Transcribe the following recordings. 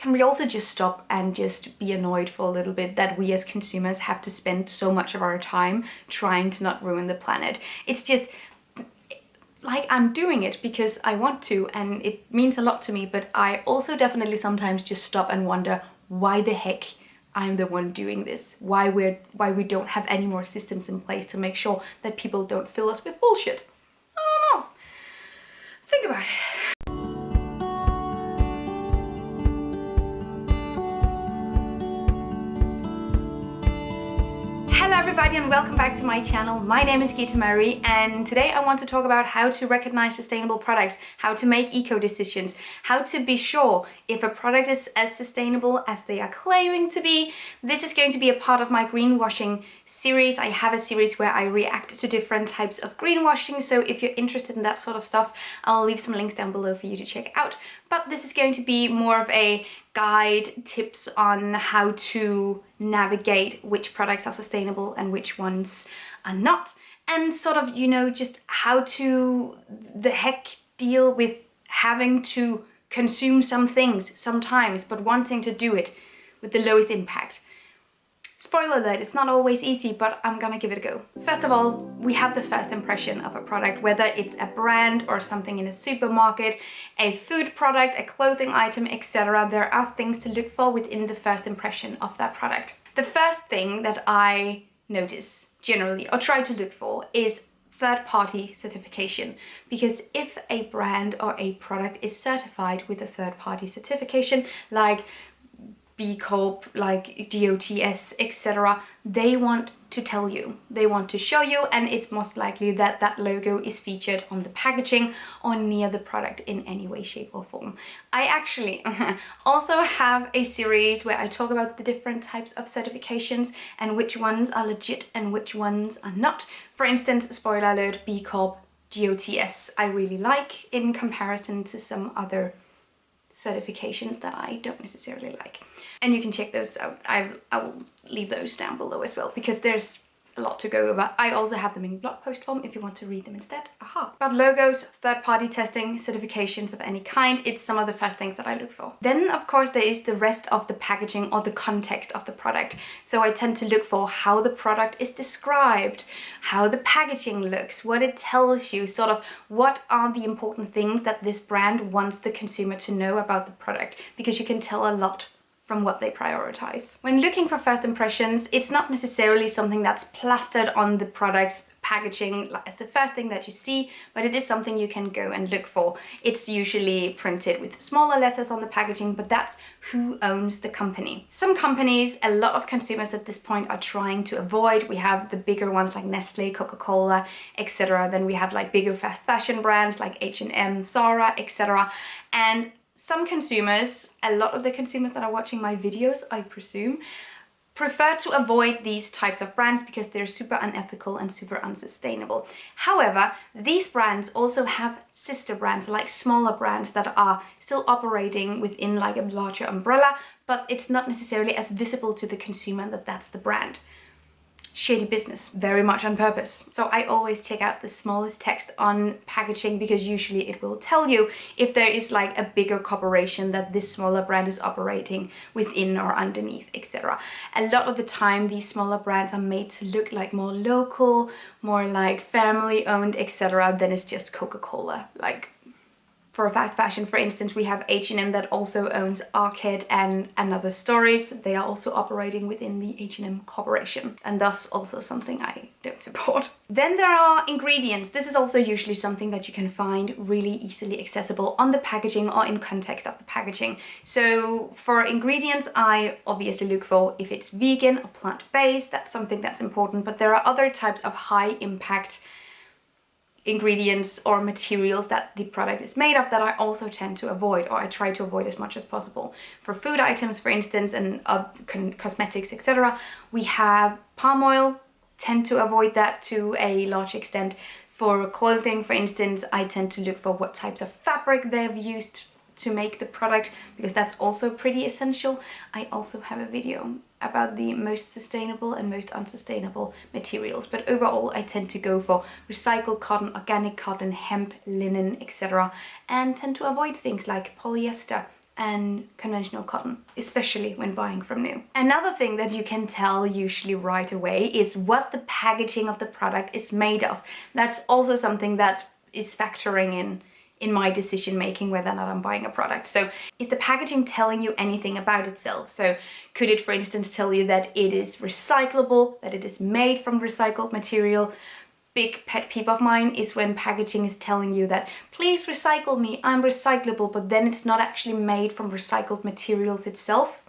can we also just stop and just be annoyed for a little bit that we as consumers have to spend so much of our time trying to not ruin the planet? It's just like, I'm doing it because I want to and it means a lot to me, but I also definitely sometimes just stop and wonder why the heck I'm the one doing this, why we don't have any more systems in place to make sure that people don't fill us with bullshit. I don't know. Think about it. Hello everybody and welcome back to my channel. My name is Gita Marie and today I want to talk about how to recognize sustainable products, how to make eco decisions, how to be sure if a product is as sustainable as they are claiming to be. This is going to be a part of my greenwashing series. I have a series where I react to different types of greenwashing, so if you're interested in that sort of stuff, I'll leave some links down below for you to check out. But this is going to be more of a guide, tips on how to navigate which products are sustainable and which ones are not, and sort of, you know, just how to the heck deal with having to consume some things sometimes, but wanting to do it with the lowest impact. Spoiler alert, it's not always easy, but I'm gonna give it a go. First of all, we have the first impression of a product, whether it's a brand or something in a supermarket, a food product, a clothing item, etc. There are things to look for within the first impression of that product. The first thing that I notice generally, or try to look for, is third-party certification, because if a brand or a product is certified with a third-party certification, like B Corp, like GOTS, etc., they want to tell you, they want to show you, and it's most likely that that logo is featured on the packaging or near the product in any way, shape or form. I actually also have a series where I talk about the different types of certifications and which ones are legit and which ones are not. For instance, spoiler alert, B Corp, GOTS I really like in comparison to some other certifications that I don't necessarily like. And you can check those out. I will leave those down below as well, because there's a lot to go over. I also have them in blog post form if you want to read them instead. Aha. But logos, third-party testing, certifications of any kind, it's some of the first things that I look for. Then of course there is the rest of the packaging or the context of the product. So I tend to look for how the product is described, how the packaging looks, what it tells you, sort of what are the important things that this brand wants the consumer to know about the product, because you can tell a lot from what they prioritize. When looking for first impressions, it's not necessarily something that's plastered on the product's packaging as the first thing that you see, but it is something you can go and look for. It's usually printed with smaller letters on the packaging, but that's who owns the company. Some companies, a lot of consumers at this point are trying to avoid. We have the bigger ones like Nestle, Coca-Cola, etc. Then we have like bigger fast fashion brands like H&M, Zara, etc. And some consumers, a lot of the consumers that are watching my videos, I presume, prefer to avoid these types of brands because they're super unethical and super unsustainable. However, these brands also have sister brands, like smaller brands that are still operating within like a larger umbrella, but it's not necessarily as visible to the consumer that that's the brand. Shady business, very much on purpose. So I always check out the smallest text on packaging, because usually it will tell you if there is like a bigger corporation that this smaller brand is operating within or underneath, etc. A lot of the time these smaller brands are made to look like more local, more like family owned, etc. than it's just Coca-Cola. Like for fast fashion, for instance, we have H&M that also owns Arcade and Another Stories. They are also operating within the H&M corporation, and thus also something I don't support. Then there are ingredients. This is also usually something that you can find really easily accessible on the packaging or in context of the packaging. So for ingredients, I obviously look for if it's vegan or plant-based. That's something that's important, but there are other types of high impact ingredients or materials that the product is made of that I also tend to avoid, or I try to avoid as much as possible. For food items, for instance, and cosmetics, etc., we have palm oil. Tend to avoid that to a large extent. For clothing, for instance, I tend to look for what types of fabric they've used to make the product, because that's also pretty essential. I also have a video about the most sustainable and most unsustainable materials, but overall I tend to go for recycled cotton, organic cotton, hemp, linen, etc., and tend to avoid things like polyester and conventional cotton, especially when buying from new. Another thing that you can tell usually right away is what the packaging of the product is made of. That's also something that is factoring in my decision making whether or not I'm buying a product. So is the packaging telling you anything about itself? So could it, for instance, tell you that it is recyclable, that it is made from recycled material? Big pet peeve of mine is when packaging is telling you that please recycle me, I'm recyclable, but then it's not actually made from recycled materials itself.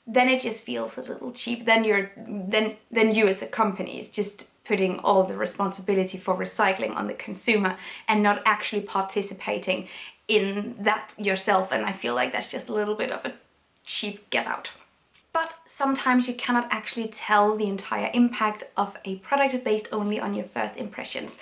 Then it just feels a little cheap. Then you as a company is just putting all the responsibility for recycling on the consumer and not actually participating in that yourself. And I feel like that's just a little bit of a cheap get out. But sometimes you cannot actually tell the entire impact of a product based only on your first impressions.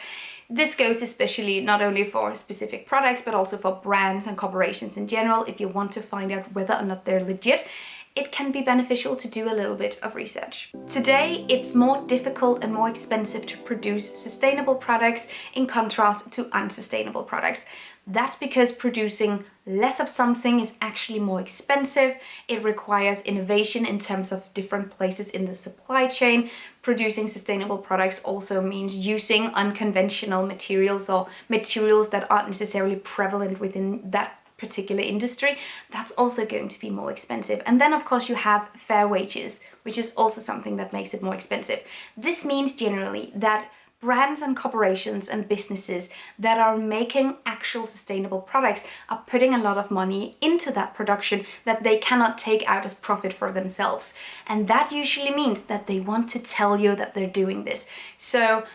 This goes especially not only for specific products, but also for brands and corporations in general. If you want to find out whether or not they're legit, it can be beneficial to do a little bit of research. Today, it's more difficult and more expensive to produce sustainable products in contrast to unsustainable products. That's because producing less of something is actually more expensive. It requires innovation in terms of different places in the supply chain. Producing sustainable products also means using unconventional materials or materials that aren't necessarily prevalent within that particular industry. That's also going to be more expensive. And then of course you have fair wages, which is also something that makes it more expensive. This means generally that brands and corporations and businesses that are making actual sustainable products are putting a lot of money into that production that they cannot take out as profit for themselves. And that usually means that they want to tell you that they're doing this. So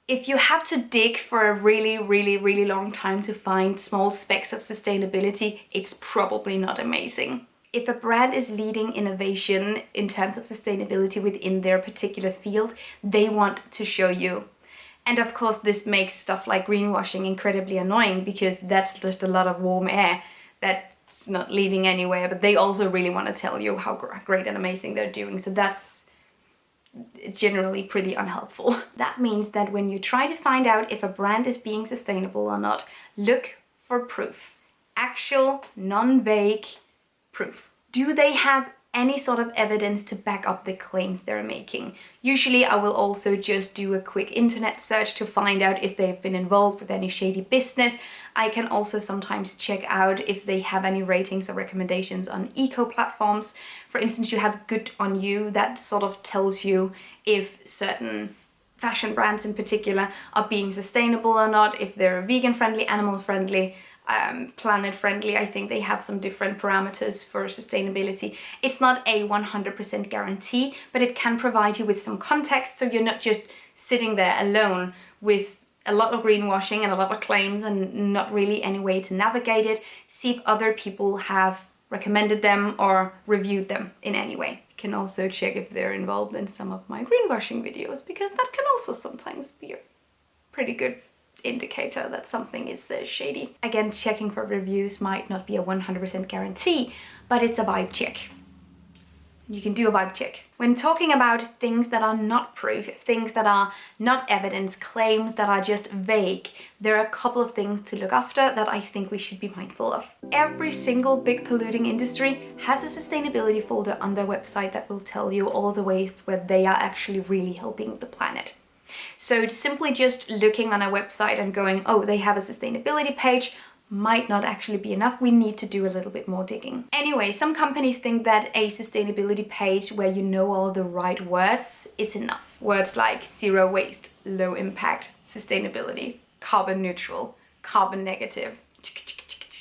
if you have to dig for a really, really, really long time to find small specks of sustainability, it's probably not amazing. If a brand is leading innovation in terms of sustainability within their particular field, they want to show you. And of course, this makes stuff like greenwashing incredibly annoying because that's just a lot of warm air that's not leading anywhere, but they also really want to tell you how great and amazing they're doing. So that's generally pretty unhelpful. That means that when you try to find out if a brand is being sustainable or not, look for proof. Actual, non-vague proof. Do they have any sort of evidence to back up the claims they're making? Usually I will also just do a quick internet search to find out if they've been involved with any shady business. I can also sometimes check out if they have any ratings or recommendations on eco platforms. For instance, you have Good On You, that sort of tells you if certain fashion brands in particular are being sustainable or not, if they're vegan friendly, animal friendly, planet friendly. I think they have some different parameters for sustainability. It's not a 100% guarantee, but it can provide you with some context so you're not just sitting there alone with a lot of greenwashing and a lot of claims and not really any way to navigate it. See if other people have recommended them or reviewed them in any way. You can also check if they're involved in some of my greenwashing videos, because that can also sometimes be a pretty good indicator that something is shady. Again, checking for reviews might not be a 100% guarantee, but it's a vibe check. You can do a vibe check. When talking about things that are not proof, things that are not evidence, claims that are just vague, there are a couple of things to look after that I think we should be mindful of. Every single big polluting industry has a sustainability folder on their website that will tell you all the ways where they are actually really helping the planet. So simply just looking on a website and going, oh, they have a sustainability page, might not actually be enough. We need to do a little bit more digging. Anyway, some companies think that a sustainability page where you know all the right words is enough. Words like zero waste, low impact, sustainability, carbon neutral, carbon negative.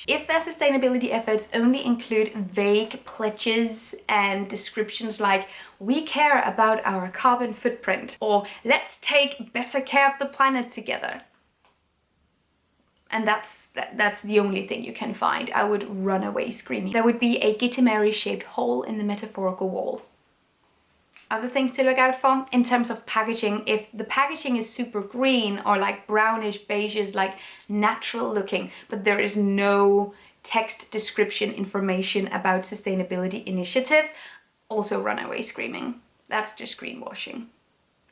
If their sustainability efforts only include vague pledges and descriptions like we care about our carbon footprint or let's take better care of the planet together, and that's the only thing you can find, I would run away screaming. There would be a Gitty Mary shaped hole in the metaphorical wall. Other things to look out for in terms of packaging: if the packaging is super green or like brownish beiges, like natural looking, but there is no text description information about sustainability initiatives, also run away screaming. That's just greenwashing.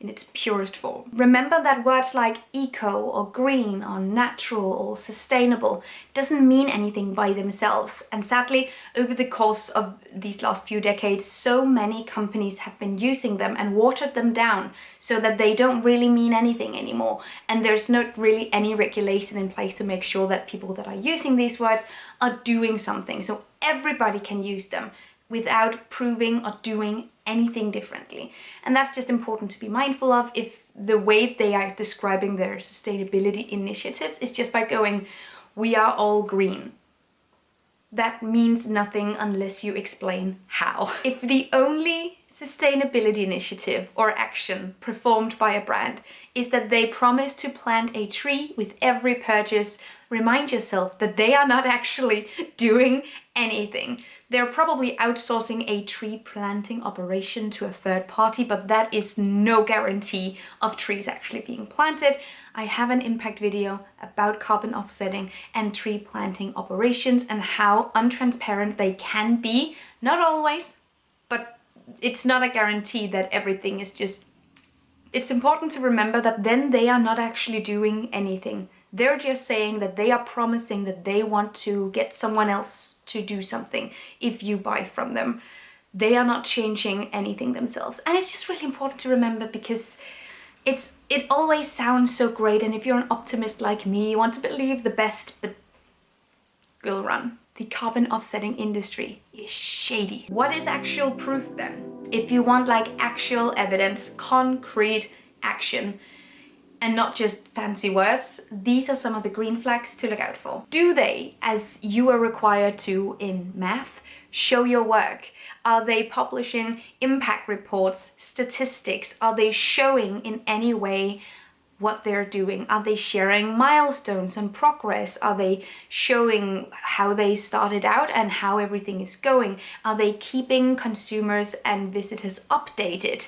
in its purest form. Remember that words like eco or green or natural or sustainable doesn't mean anything by themselves. And sadly, over the course of these last few decades, so many companies have been using them and watered them down so that they don't really mean anything anymore. And there's not really any regulation in place to make sure that people that are using these words are doing something. So everybody can use them without proving or doing anything differently. And that's just important to be mindful of if the way they are describing their sustainability initiatives is just by going, we are all green. That means nothing unless you explain how. If the only sustainability initiative or action performed by a brand is that they promise to plant a tree with every purchase, remind yourself that they are not actually doing anything. They're probably outsourcing a tree planting operation to a third party, but that is no guarantee of trees actually being planted. I have an impact video about carbon offsetting and tree planting operations and how untransparent they can be. Not always, but it's not a guarantee that everything is just... It's important to remember that then they are not actually doing anything. They're just saying that they are promising that they want to get someone else to do something if you buy from them. They are not changing anything themselves. And it's just really important to remember because it always sounds so great, and if you're an optimist like me, you want to believe the best, but girl run. The carbon offsetting industry is shady. What is actual proof then? If you want like actual evidence, concrete action, and not just fancy words, these are some of the green flags to look out for. Do they, as you are required to in math, show your work? Are they publishing impact reports, statistics? Are they showing in any way what they're doing? Are they sharing milestones and progress? Are they showing how they started out and how everything is going? Are they keeping consumers and visitors updated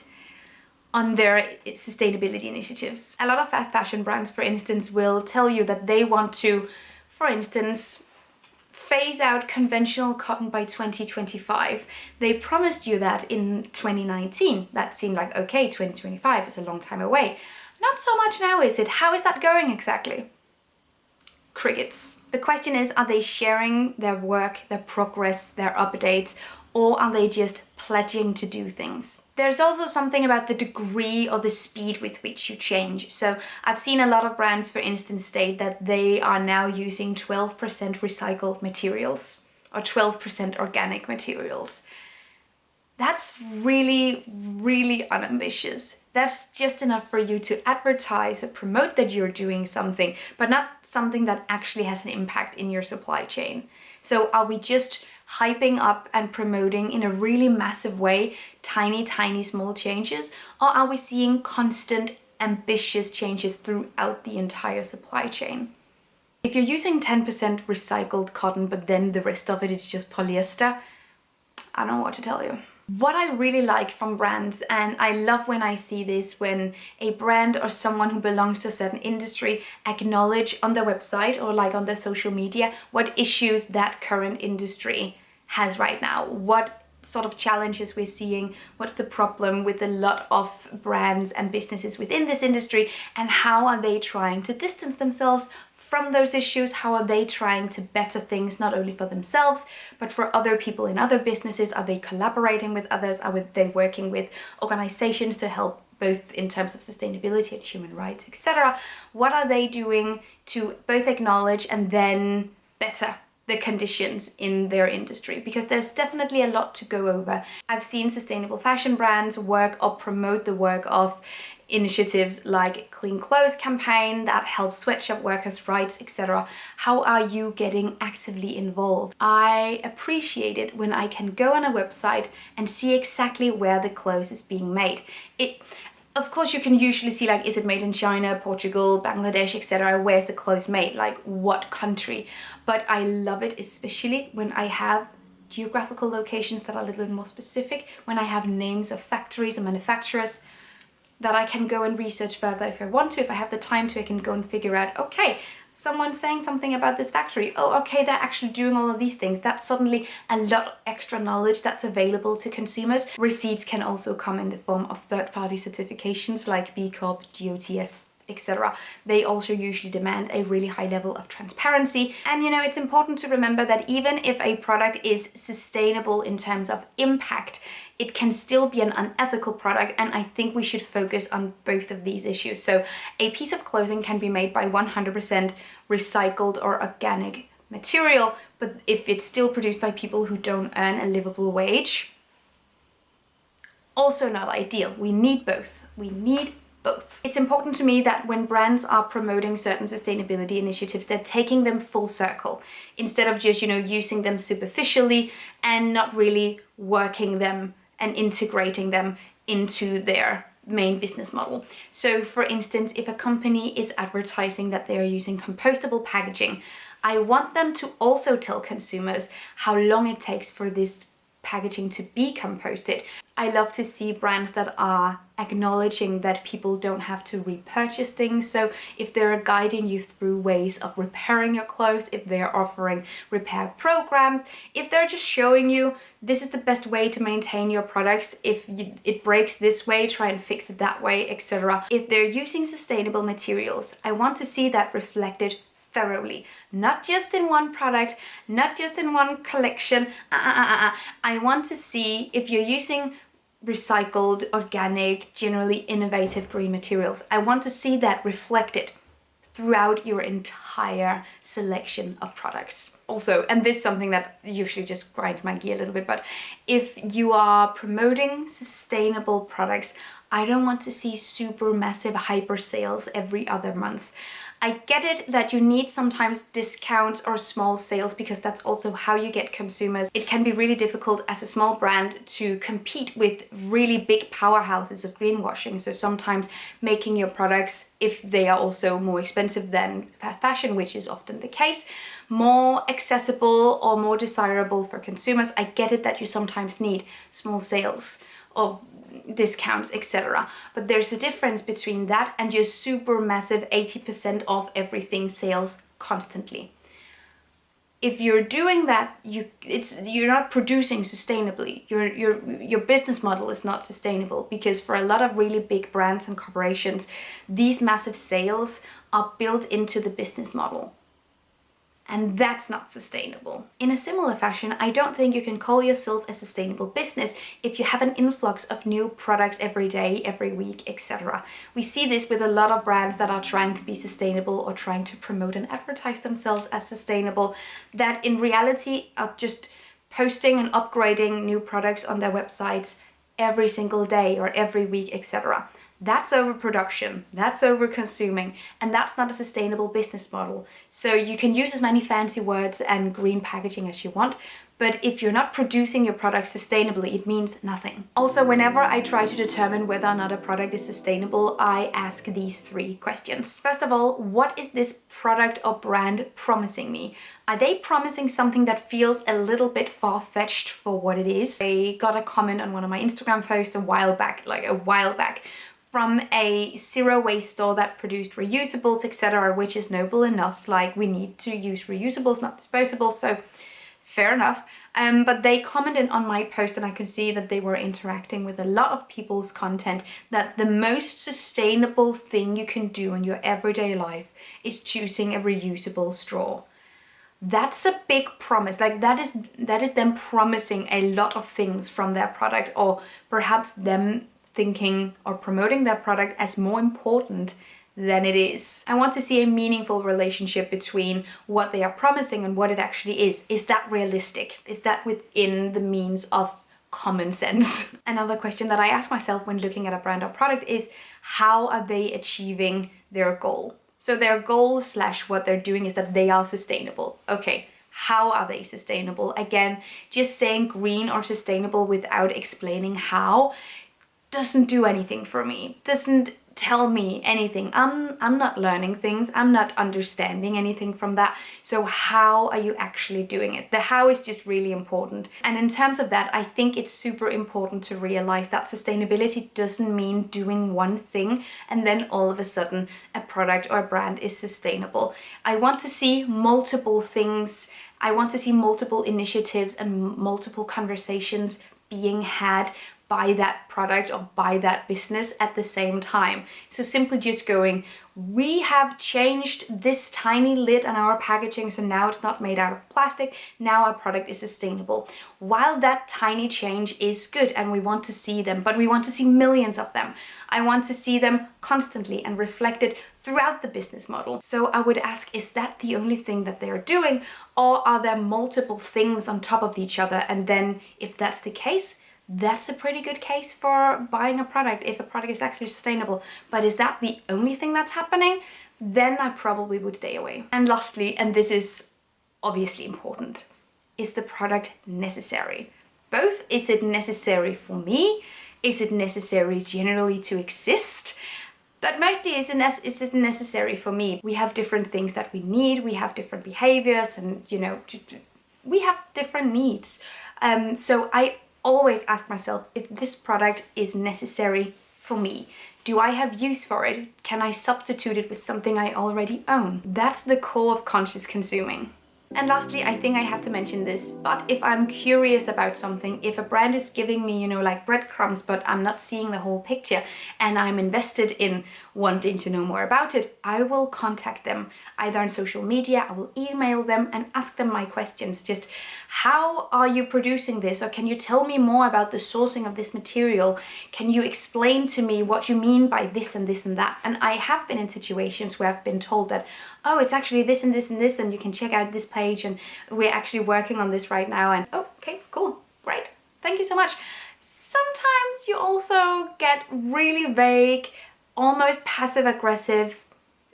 on their sustainability initiatives? A lot of fast fashion brands, for instance, will tell you that they want to, for instance, phase out conventional cotton by 2025. They promised you that in 2019. That seemed like, okay, 2025 is a long time away. Not so much now, is it? How is that going exactly? Crickets. The question is, are they sharing their work, their progress, their updates, or are they just pledging to do things? There's also something about the degree or the speed with which you change. So I've seen a lot of brands, for instance, state that they are now using 12% recycled materials or 12% organic materials. That's really, really unambitious. That's just enough for you to advertise or promote that you're doing something, but not something that actually has an impact in your supply chain. So are we just hyping up and promoting in a really massive way tiny small changes, or are we seeing constant ambitious changes throughout the entire supply chain? If you're using 10% recycled cotton but then the rest of it is just polyester, I don't know what to tell you. What I really like from brands, and I love when I see this, when a brand or someone who belongs to a certain industry acknowledge on their website or like on their social media what issues that current industry has right now, what sort of challenges we're seeing, what's the problem with a lot of brands and businesses within this industry, and how are they trying to distance themselves from those issues? How are they trying to better things, not only for themselves, but for other people in other businesses? Are they collaborating with others? Are they working with organizations to help both in terms of sustainability and human rights, etc.? What are they doing to both acknowledge and then better the conditions in their industry? Because there's definitely a lot to go over. I've seen sustainable fashion brands work or promote the work of initiatives like Clean Clothes campaign that helps sweatshop workers' rights, etc. How are you getting actively involved? I appreciate it when I can go on a website and see exactly where the clothes is being made. Of course, you can usually see, like, is it made in China, Portugal, Bangladesh, etc. Where's the clothes made? Like, what country? But I love it, especially when I have geographical locations that are a little bit more specific, when I have names of factories and manufacturers that I can go and research further if I want to. If I have the time to, I can go and figure out, okay, someone saying something about this factory. Oh, okay, they're actually doing all of these things. That's suddenly a lot of extra knowledge that's available to consumers. Receipts can also come in the form of third-party certifications like B Corp, GOTS, etc. They also usually demand a really high level of transparency. And you know, it's important to remember that even if a product is sustainable in terms of impact, it can still be an unethical product, and I think we should focus on both of these issues. So a piece of clothing can be made by 100% recycled or organic material, but if it's still produced by people who don't earn a livable wage, also not ideal. We need both. We need both. It's important to me that when brands are promoting certain sustainability initiatives, they're taking them full circle instead of just, you know, using them superficially and not really working them and integrating them into their main business model. So for instance, if a company is advertising that they are using compostable packaging, I want them to also tell consumers how long it takes for this packaging to be composted. I love to see brands that are acknowledging that people don't have to repurchase things. So if they're guiding you through ways of repairing your clothes, if they're offering repair programs, if they're just showing you this is the best way to maintain your products, if it breaks this way, try and fix it that way, etc. If they're using sustainable materials, I want to see that reflected thoroughly, not just in one product, not just in one collection. I want to see if you're using recycled, organic, generally innovative green materials. I want to see that reflected throughout your entire selection of products. Also, and this is something that usually just grinds my gear a little bit, but if you are promoting sustainable products, I don't want to see super massive hyper sales every other month. I get it that you need sometimes discounts or small sales because that's also how you get consumers. It can be really difficult as a small brand to compete with really big powerhouses of greenwashing. So sometimes making your products, if they are also more expensive than fast fashion, which is often the case, more accessible or more desirable for consumers. I get it that you sometimes need small sales or discounts, etc. But there's a difference between that and your super massive 80% off everything sales constantly. If you're doing that, you're not producing sustainably. Your business model is not sustainable, because for a lot of really big brands and corporations, these massive sales are built into the business model. And that's not sustainable. In a similar fashion, I don't think you can call yourself a sustainable business if you have an influx of new products every day, every week, etc. We see this with a lot of brands that are trying to be sustainable or trying to promote and advertise themselves as sustainable, that in reality are just posting and upgrading new products on their websites every single day or every week, etc. That's overproduction, that's over-consuming, and that's not a sustainable business model. So you can use as many fancy words and green packaging as you want, but if you're not producing your product sustainably, it means nothing. Also, whenever I try to determine whether or not a product is sustainable, I ask these 3 questions. First of all, what is this product or brand promising me? Are they promising something that feels a little bit far-fetched for what it is? I got a comment on one of my Instagram posts a while back, from a zero waste store that produced reusables, etc., which is noble enough. Like, we need to use reusables, not disposables, so fair enough. But they commented on my post, and I could see that they were interacting with a lot of people's content, that the most sustainable thing you can do in your everyday life is choosing a reusable straw. That's a big promise. Like, that is them promising a lot of things from their product, or perhaps them thinking or promoting their product as more important than it is. I want to see a meaningful relationship between what they are promising and what it actually is. Is that realistic? Is that within the means of common sense? Another question that I ask myself when looking at a brand or product is, how are they achieving their goal? So their goal / what they're doing is that they are sustainable. Okay, how are they sustainable? Again, just saying green or sustainable without explaining how doesn't do anything for me, doesn't tell me anything. I'm not learning things. I'm not understanding anything from that. So how are you actually doing it? The how is just really important. And in terms of that, I think it's super important to realize that sustainability doesn't mean doing one thing and then all of a sudden a product or a brand is sustainable. I want to see multiple things. I want to see multiple initiatives and multiple conversations being had by that product or by that business at the same time. So simply just going, we have changed this tiny lid on our packaging, so now it's not made out of plastic, now our product is sustainable. While that tiny change is good and we want to see them, but we want to see millions of them. I want to see them constantly and reflected throughout the business model. So I would ask, is that the only thing that they're doing, or are there multiple things on top of each other? And then if that's the case, that's a pretty good case for buying a product if a product is actually sustainable. But is that the only thing that's happening? Then I probably would stay away. And lastly, and this is obviously important, is the product necessary? Both, is it necessary for me? Is it necessary generally to exist? But mostly, is it necessary for me? We have different things that we need, we have different behaviors, and we have different needs. So I always ask myself if this product is necessary for me. Do I have use for it? Can I substitute it with something I already own? That's the core of conscious consuming. And lastly, I think I have to mention this, but if I'm curious about something, if a brand is giving me, like breadcrumbs, but I'm not seeing the whole picture and I'm invested in wanting to know more about it, I will contact them either on social media, I will email them and ask them my questions. Just, how are you producing this? Or can you tell me more about the sourcing of this material? Can you explain to me what you mean by this and this and that? And I have been in situations where I've been told that, oh, it's actually this and this and this, and you can check out this page, and we're actually working on this right now. And oh, okay, cool, great, thank you so much. Sometimes you also get really vague, almost passive-aggressive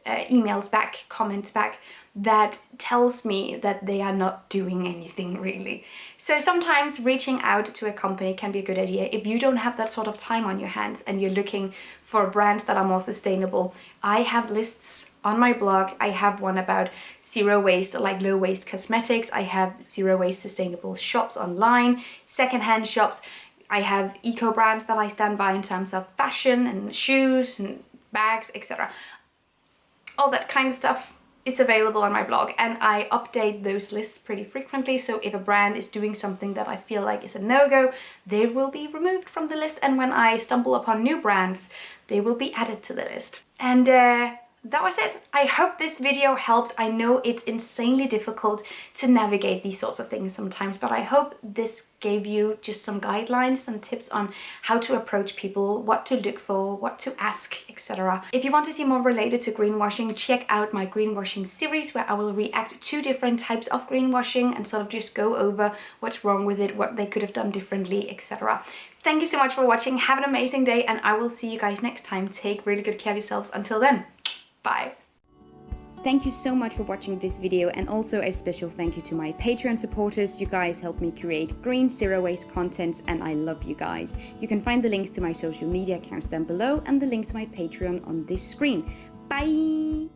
emails back, comments back, that tells me that they are not doing anything really. So sometimes reaching out to a company can be a good idea if you don't have that sort of time on your hands and you're looking for brands that are more sustainable. I have lists on my blog. I have one about zero waste, like low waste cosmetics. I have zero waste sustainable shops online, secondhand shops. I have eco brands that I stand by in terms of fashion and shoes and bags, etc. All that kind of stuff is available on my blog, and I update those lists pretty frequently. So if a brand is doing something that I feel like is a no-go, they will be removed from the list, and when I stumble upon new brands, they will be added to the list. And that was it. I hope this video helped. I know it's insanely difficult to navigate these sorts of things sometimes, but I hope this gave you just some guidelines, some tips on how to approach people, what to look for, what to ask, etc. If you want to see more related to greenwashing, check out my greenwashing series, where I will react to different types of greenwashing and sort of just go over what's wrong with it, what they could have done differently, etc. Thank you so much for watching. Have an amazing day, and I will see you guys next time. Take really good care of yourselves. Until then, bye. Thank you so much for watching this video, and also a special thank you to my Patreon supporters. You guys help me create green zero waste content, and I love you guys. You can find the links to my social media accounts down below and the link to my Patreon on this screen. Bye!